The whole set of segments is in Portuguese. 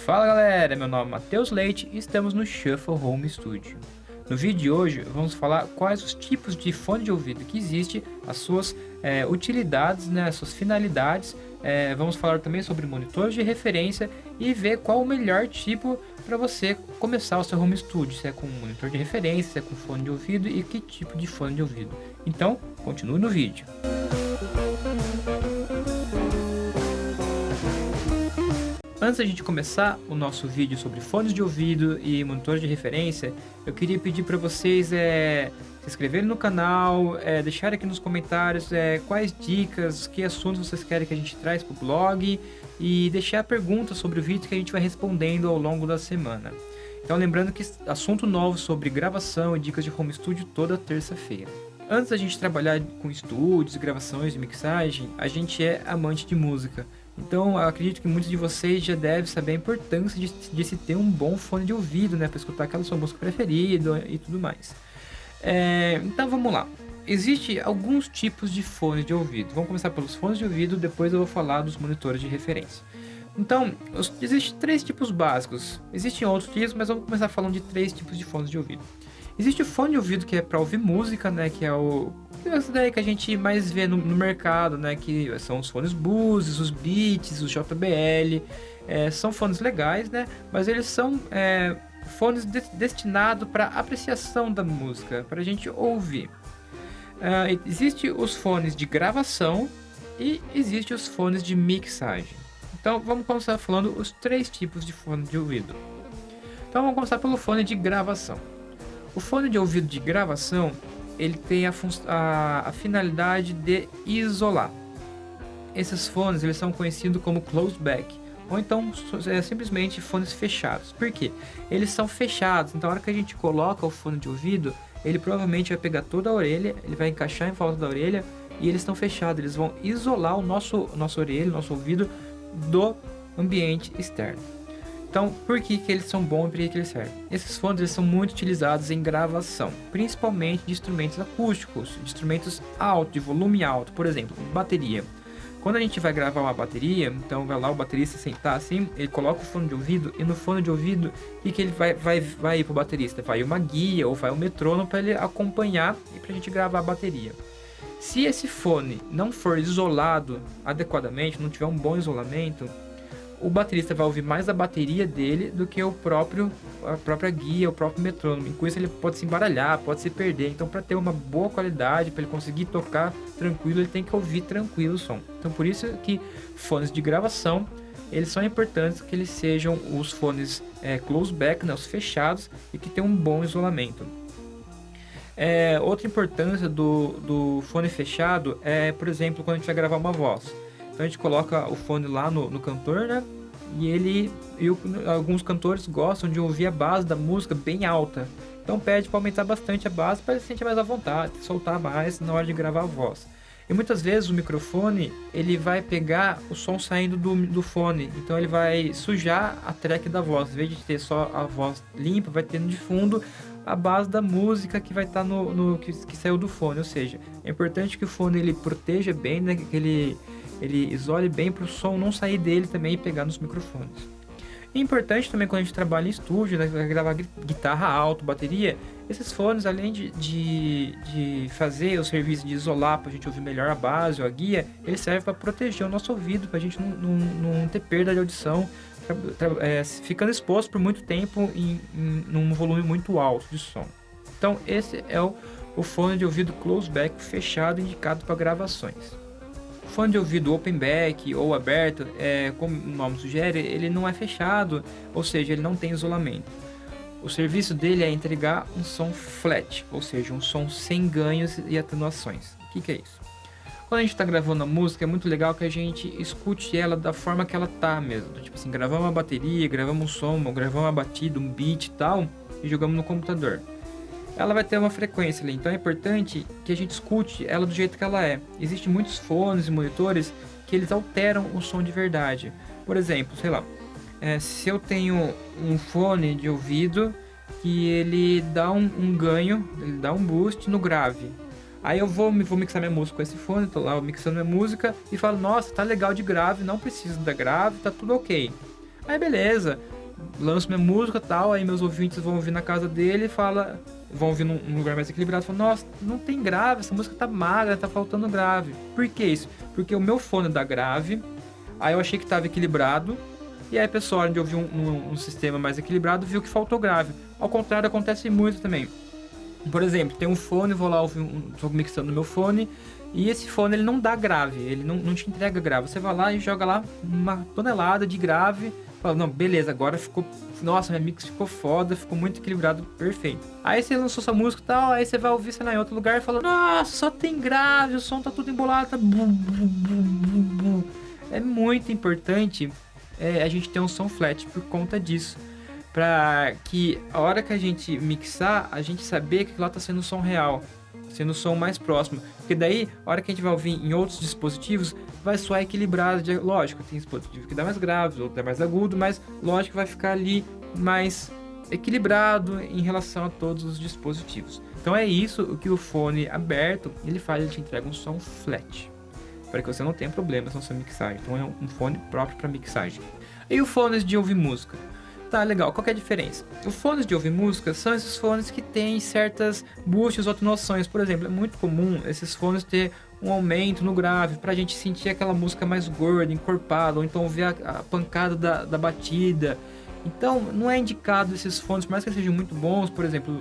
Fala galera, meu nome é Matheus Leite e estamos no Shuffle Home Studio. No vídeo de hoje vamos falar quais os tipos de fone de ouvido que existe, as suas utilidades, as suas finalidades. Vamos falar também sobre monitores de referência e ver qual o melhor tipo para você começar o seu home studio, se é com monitor de referência, se é com fone de ouvido e que tipo de fone de ouvido. Então, continue no vídeo. Antes da gente começar o nosso vídeo sobre fones de ouvido e monitores de referência, eu queria pedir para vocês se inscreverem no canal, deixarem aqui nos comentários quais dicas, que assuntos vocês querem que a gente traz para o blog e deixar perguntas sobre o vídeo que a gente vai respondendo ao longo da semana. Então lembrando que assunto novo sobre gravação e dicas de home studio toda terça-feira. Antes da gente trabalhar com estúdios, gravações e mixagem, a gente é amante de música. Então, eu acredito que muitos de vocês já devem saber a importância de se ter um bom fone de ouvido, para escutar aquela sua música preferida e tudo mais. Então, vamos lá. Existem alguns tipos de fones de ouvido. Vamos começar pelos fones de ouvido, depois eu vou falar dos monitores de referência. Então, existem 3 tipos básicos. Existem outros tipos, mas vamos começar falando de 3 tipos de fones de ouvido. Existe o fone de ouvido que é para ouvir música, que é essa daí que a gente mais vê no mercado, que são os fones Bose, os Beats, os JBL. São fones legais, mas eles são fones destinados para apreciação da música, para a gente ouvir. Existem os fones de gravação e existem os fones de mixagem. Então vamos começar falando os 3 tipos de fone de ouvido. Então vamos começar pelo fone de gravação. O fone de ouvido de gravação, ele tem a finalidade de isolar. Esses fones eles são conhecidos como closed back, ou então simplesmente fones fechados. Por quê? Eles são fechados, então na hora que a gente coloca o fone de ouvido, ele provavelmente vai pegar toda a orelha, ele vai encaixar em volta da orelha e eles estão fechados, eles vão isolar nossa orelha, nosso ouvido do ambiente externo. Então, por que eles são bons e por que eles servem? Esses fones eles são muito utilizados em gravação, principalmente de instrumentos acústicos, de instrumentos altos, de volume alto, por exemplo, bateria. Quando a gente vai gravar uma bateria, então vai lá o baterista sentar assim, ele coloca o fone de ouvido e no fone de ouvido, o que ele vai ir pro baterista? Vai uma guia ou vai um metrônomo para ele acompanhar e para a gente gravar a bateria. Se esse fone não for isolado adequadamente, não tiver um bom isolamento, o baterista vai ouvir mais a bateria dele do que a própria guia, o próprio metrônomo. Com isso ele pode se embaralhar, pode se perder. Então, para ter uma boa qualidade, para ele conseguir tocar tranquilo, ele tem que ouvir tranquilo o som. Então, por isso que fones de gravação, eles são importantes que eles sejam os fones close back, os fechados, e que tenham um bom isolamento. Outra importância do fone fechado é, por exemplo, quando a gente vai gravar uma voz. Então a gente coloca o fone lá no cantor, e alguns cantores gostam de ouvir a base da música bem alta. Então pede para aumentar bastante a base para ele se sentir mais à vontade, soltar mais na hora de gravar a voz. E muitas vezes o microfone ele vai pegar o som saindo do fone, então ele vai sujar a track da voz. Em vez de ter só a voz limpa, vai ter de fundo a base da música que vai estar que saiu do fone. Ou seja, é importante que o fone ele proteja bem, que ele isole bem para o som não sair dele também e pegar nos microfones. É importante também quando a gente trabalha em estúdio, gravar guitarra alto, bateria, esses fones, além de fazer o serviço de isolar para a gente ouvir melhor a base ou a guia, eles servem para proteger o nosso ouvido, para a gente não ter perda de audição, ficando exposto por muito tempo num volume muito alto de som. Então esse é o fone de ouvido close back fechado indicado para gravações. Fone de ouvido open back ou aberto, como o nome sugere, ele não é fechado, ou seja, ele não tem isolamento. O serviço dele é entregar um som flat, ou seja, um som sem ganhos e atenuações. O que é isso? Quando a gente está gravando a música, é muito legal que a gente escute ela da forma que ela tá mesmo. Tipo assim, gravamos uma bateria, gravamos um som, gravamos uma batida, um beat e tal, e jogamos no computador. Ela vai ter uma frequência ali, então é importante que a gente escute ela do jeito que ela é. Existem muitos fones e monitores que eles alteram o som de verdade. Por exemplo, sei lá, se eu tenho um fone de ouvido que ele dá um ganho, ele dá um boost no grave. Aí eu vou mixar minha música com esse fone, tô lá mixando minha música e falo, nossa, tá legal de grave, não preciso da grave, tá tudo ok. Aí beleza, lanço minha música e tal, aí meus ouvintes vão ouvir na casa dele e vão ouvir num lugar mais equilibrado e falam, nossa, não tem grave, essa música tá magra, tá faltando grave. Por que isso? Porque o meu fone dá grave, aí eu achei que tava equilibrado, e aí a pessoa, onde eu vi um sistema mais equilibrado, viu que faltou grave. Ao contrário, acontece muito também. Por exemplo, tem um fone, vou lá ouvir tô mixando no meu fone, e esse fone ele não dá grave, ele não te entrega grave. Você vai lá e joga lá uma tonelada de grave, fala, não, beleza, agora ficou, nossa, minha mix ficou foda, ficou muito equilibrado, perfeito. Aí você lançou sua música e tal, aí você vai ouvir, sei lá, em outro lugar e fala, nossa, só tem grave, o som tá tudo embolado, tá bum, bum, bum, bum, bum. É muito importante a gente ter um som flat por conta disso. Pra que a hora que a gente mixar, a gente saber que lá tá sendo o som real, sendo o som mais próximo. Porque daí, a hora que a gente vai ouvir em outros dispositivos, vai soar equilibrado. Lógico, tem dispositivo que dá mais grave, outro dá mais agudo, mas lógico que vai ficar ali mais equilibrado em relação a todos os dispositivos. Então é isso o que o fone aberto, ele faz, ele te entrega um som flat, para que você não tenha problemas na sua mixagem. Então é um fone próprio para mixagem. E os fones de ouvir música? Tá, legal, qual que é a diferença? Os fones de ouvir música são esses fones que têm certas boosts ou atenuações. Por exemplo, é muito comum esses fones ter um aumento no grave, pra gente sentir aquela música mais gorda, encorpada, ou então ouvir a pancada da batida. Então, não é indicado esses fones, por mais que eles sejam muito bons, por exemplo,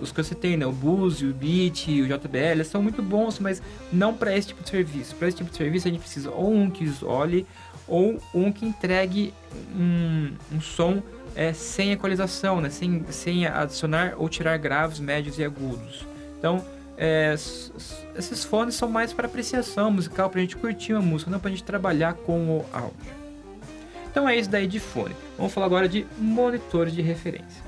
os que eu citei, né? O Bose, o Beat, o JBL, eles são muito bons, mas não para esse tipo de serviço. Para esse tipo de serviço, a gente precisa ou um que isole, ou um que entregue um som sem equalização, né? Sem adicionar ou tirar graves, médios e agudos. Então, esses fones são mais para apreciação musical, para a gente curtir uma música, não para a gente trabalhar com o áudio. Então é isso daí de fone. Vamos falar agora de monitores de referência.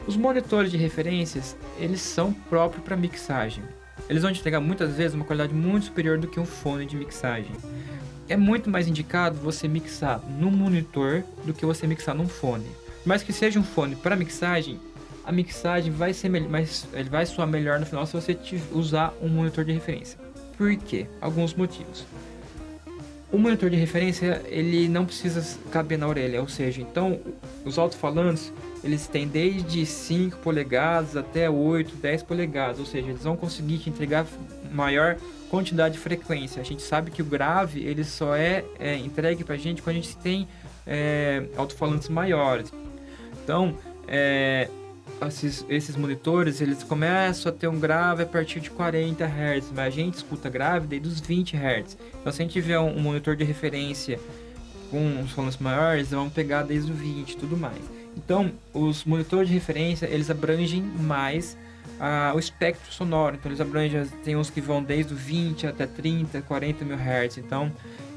Os monitores de referências, eles são próprios para mixagem. Eles vão te entregar muitas vezes uma qualidade muito superior do que um fone de mixagem. É muito mais indicado você mixar num monitor do que você mixar num fone. Mas que seja um fone para mixagem, a mixagem vai ser ele vai soar melhor no final se você usar um monitor de referência. Por quê? Alguns motivos. O monitor de referência, ele não precisa caber na orelha, ou seja, então os alto-falantes, eles têm desde 5 polegadas até 8, 10 polegadas, ou seja, eles vão conseguir te entregar maior quantidade de frequência. A gente sabe que o grave, ele só é entregue pra gente quando a gente tem alto-falantes maiores. Então, esses monitores, eles começam a ter um grave a partir de 40 Hz, mas a gente escuta grave desde os 20 Hz. Então, se a gente tiver um monitor de referência com os falantes maiores, vamos pegar desde o 20 e tudo mais. Então, os monitores de referência, eles abrangem mais o espectro sonoro. Então, eles abrangem, tem uns que vão desde o 20 até 30, 40 mil Hz. Então,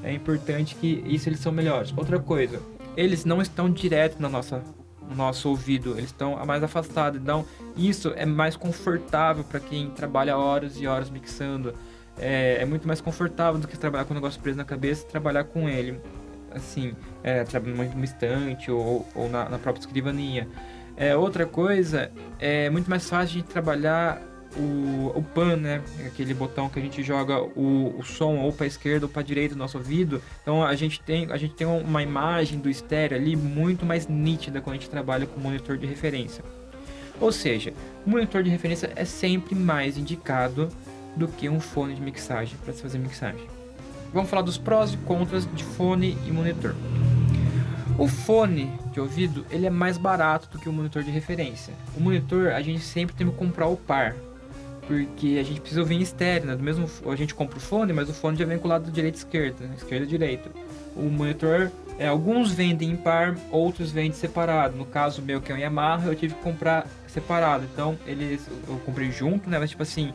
é importante que eles são melhores. Outra coisa, eles não estão direto no nosso ouvido, eles estão mais afastados, então isso é mais confortável para quem trabalha horas e horas mixando, é muito mais confortável do que trabalhar com o negócio preso na cabeça, trabalhar com ele, assim, trabalhando numa estante ou na própria escrivaninha. Outra coisa, é muito mais fácil de trabalhar o pan, né? Aquele botão que a gente joga o som ou para a esquerda ou para a direita do nosso ouvido. Então a gente tem uma imagem do estéreo ali muito mais nítida quando a gente trabalha com monitor de referência. Ou seja, o monitor de referência é sempre mais indicado do que um fone de mixagem para se fazer mixagem. Vamos falar dos prós e contras de fone e monitor. O fone de ouvido, ele é mais barato do que o monitor de referência. O monitor, a gente sempre tem que comprar o par, porque a gente precisa ouvir em estéreo, né? Do mesmo, a gente compra o fone, mas o fone já vem com o lado direita e esquerda, né? Esquerda e direita. O monitor, alguns vendem em par, outros vendem separado. No caso meu, que é um Yamaha, eu tive que comprar separado. Então, eu comprei junto, né? Mas tipo assim,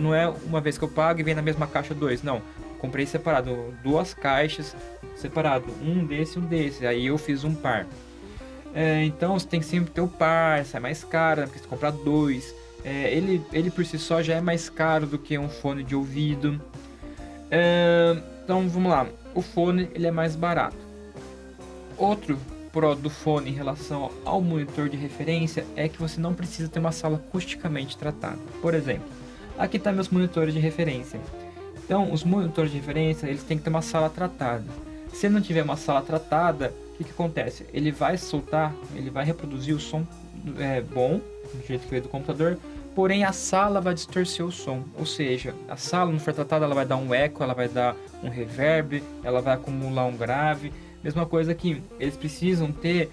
não é uma vez que eu pago e vem na mesma caixa dois, não. Comprei separado, 2 caixas separado, um desse e um desse. Aí eu fiz um par. Então, você tem que sempre ter o par, sai mais caro, né? Porque você comprar 2. Ele por si só já é mais caro do que um fone de ouvido. Então vamos lá, o fone ele é mais barato. Outro pró do fone em relação ao monitor de referência é que você não precisa ter uma sala acusticamente tratada. Por exemplo, aqui está meus monitores de referência. Então os monitores de referência eles têm que ter uma sala tratada. Se não tiver uma sala tratada, que acontece? Ele vai soltar, ele vai reproduzir o som bom, do jeito que veio do computador, porém a sala vai distorcer o som. Ou seja, a sala não for tratada, ela vai dar um eco, ela vai dar um reverb, ela vai acumular um grave. Mesma coisa que eles precisam ter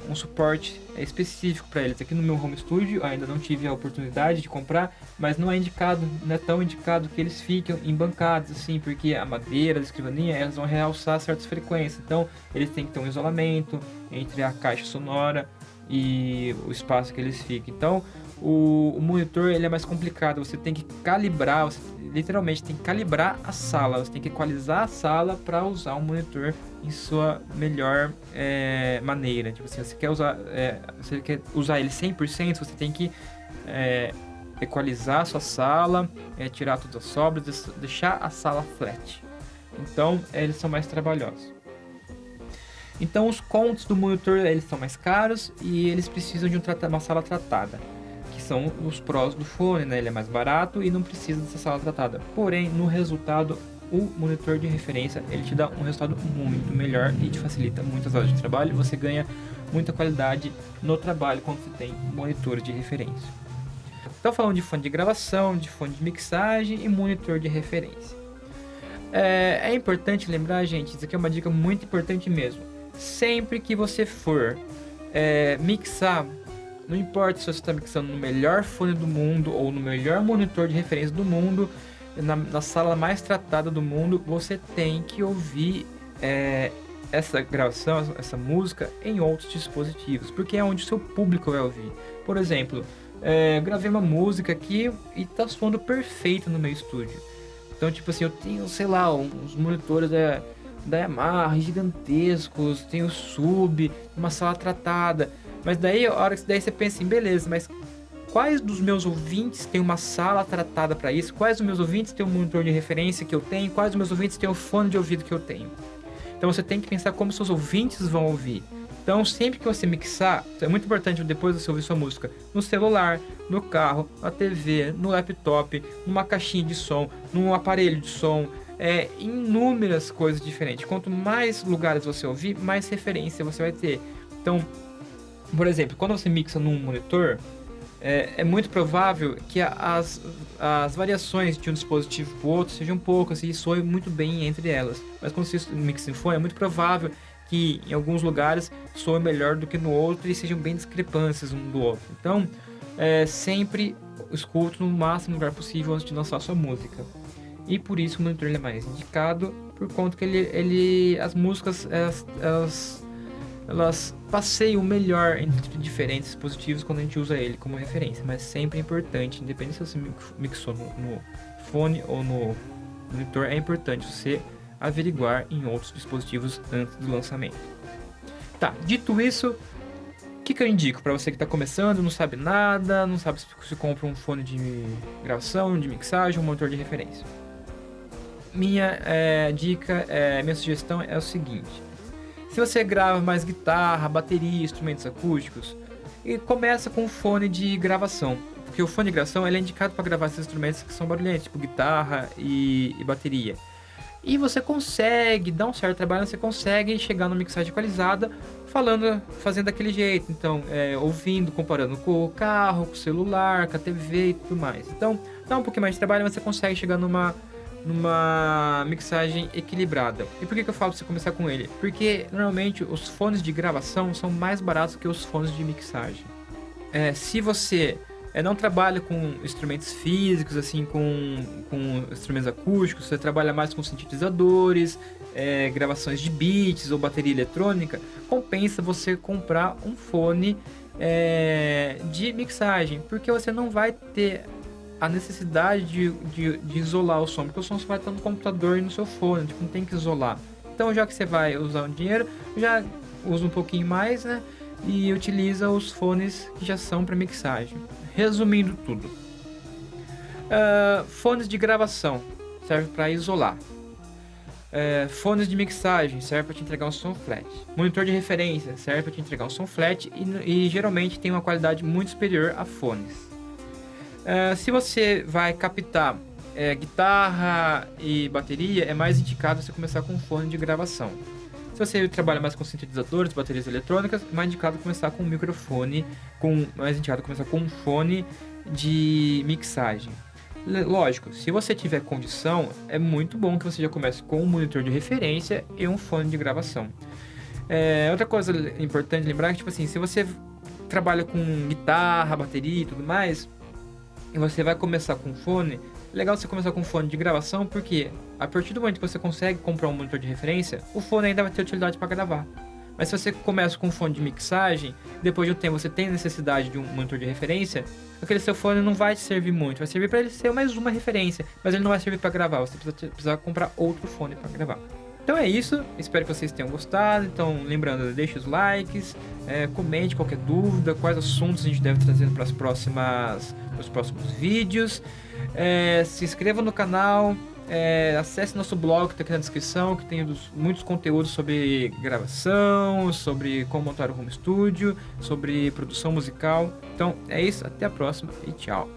um suporte específico para eles. Aqui no meu home studio ainda não tive a oportunidade de comprar, mas não é indicado, não é tão indicado que eles fiquem em bancadas assim, porque a madeira da escrivaninha elas vão realçar certas frequências, então eles têm que ter um isolamento entre a caixa sonora e o espaço que eles ficam. Então o monitor ele é mais complicado, você tem que calibrar, você literalmente tem que calibrar a sala, você tem que equalizar a sala para usar o monitor em sua melhor maneira. Tipo assim, você quer usar ele 100%, você tem que equalizar a sua sala, tirar todas as sobras, deixar a sala flat. Então eles são mais trabalhosos. Então os contos do monitor eles são mais caros e eles precisam de uma sala tratada, que são os prós do fone, né? Ele é mais barato e não precisa dessa sala tratada. Porém, no resultado, o monitor de referência ele te dá um resultado muito melhor e te facilita muitas horas de trabalho. Você ganha muita qualidade no trabalho quando você tem monitores de referência. Então falando de fone de gravação, de fone de mixagem e monitor de referência. É importante lembrar, gente, isso aqui é uma dica muito importante mesmo. Sempre que você for mixar, não importa se você está mixando no melhor fone do mundo ou no melhor monitor de referência do mundo, na sala mais tratada do mundo, você tem que ouvir essa gravação, essa música em outros dispositivos, porque é onde o seu público vai ouvir. Por exemplo, gravei uma música aqui e tá soando perfeito no meu estúdio. Então, tipo assim, eu tenho, sei lá, uns monitores da Yamaha gigantescos, tenho sub, uma sala tratada. Mas daí, a hora que você pensa assim, beleza, mas quais dos meus ouvintes tem uma sala tratada para isso? Quais dos meus ouvintes tem um monitor de referência que eu tenho? Quais dos meus ouvintes tem o fone de ouvido que eu tenho? Então você tem que pensar como seus ouvintes vão ouvir. Então sempre que você mixar, é muito importante depois você ouvir sua música no celular, no carro, na TV, no laptop, numa caixinha de som, num aparelho de som, inúmeras coisas diferentes. Quanto mais lugares você ouvir, mais referência você vai ter. Então, por exemplo, quando você mixa num monitor, é muito provável que as variações de um dispositivo para o outro sejam poucas e soem muito bem entre elas. Mas quando você mixa em fone, é muito provável que em alguns lugares soe melhor do que no outro e sejam bem discrepâncias um do outro. Então, sempre escute no máximo lugar possível antes de lançar a sua música. E por isso o monitor é mais indicado, por conta que as músicas elas passeiam melhor entre diferentes dispositivos quando a gente usa ele como referência. Mas sempre é importante, independente se você mixou no fone ou no monitor, é importante você averiguar em outros dispositivos antes do lançamento. Tá, dito isso, o que eu indico para você que está começando, não sabe nada, não sabe se compra um fone de gravação, de mixagem, um monitor de referência? Minha minha sugestão é o seguinte: se você grava mais guitarra, bateria, instrumentos acústicos, e começa com um fone de gravação, porque o fone de gravação ele é indicado para gravar esses instrumentos que são barulhentos, tipo guitarra e bateria. E você consegue dar um certo trabalho, você consegue chegar numa mixagem equalizada fazendo daquele jeito. Então, ouvindo, comparando com o carro, com o celular, com a TV e tudo mais. Então, dá um pouquinho mais de trabalho, mas você consegue chegar numa mixagem equilibrada. E por que eu falo pra você começar com ele? Porque, normalmente, os fones de gravação são mais baratos que os fones de mixagem. Se você não trabalha com instrumentos físicos, assim, com instrumentos acústicos, você trabalha mais com sintetizadores, gravações de beats ou bateria eletrônica, compensa você comprar um fone de mixagem, porque você não vai ter a necessidade de isolar o som, porque o som só vai estar no computador e no seu fone, tipo, não tem que isolar. Então, já que você vai usar um dinheiro, já usa um pouquinho mais, né? E utiliza os fones que já são para mixagem. Resumindo tudo, fones de gravação serve para isolar, fones de mixagem serve para te entregar um som flat, monitor de referência serve para te entregar um som flat e geralmente tem uma qualidade muito superior a fones. Se você vai captar guitarra e bateria, é mais indicado você começar com um fone de gravação. Se você trabalha mais com sintetizadores, baterias eletrônicas, é mais indicado começar com um microfone, mais indicado começar com um fone de mixagem. Lógico, se você tiver condição, é muito bom que você já comece com um monitor de referência e um fone de gravação. Outra coisa importante lembrar é que, tipo assim, se você trabalha com guitarra, bateria e tudo mais, e você vai começar com fone, é legal você começar com fone de gravação, porque a partir do momento que você consegue comprar um monitor de referência, o fone ainda vai ter utilidade para gravar. Mas se você começa com um fone de mixagem, depois de um tempo você tem necessidade de um monitor de referência, aquele seu fone não vai te servir muito. Vai servir para ele ser mais uma referência, mas ele não vai servir para gravar. Você precisa comprar outro fone para gravar. Então é isso, espero que vocês tenham gostado. Então, lembrando, deixe os likes, comente qualquer dúvida, quais assuntos a gente deve trazer para os próximos vídeos. Se inscreva no canal, acesse nosso blog que está aqui na descrição, que tem muitos conteúdos sobre gravação, sobre como montar o home studio, sobre produção musical. Então é isso, até a próxima e tchau!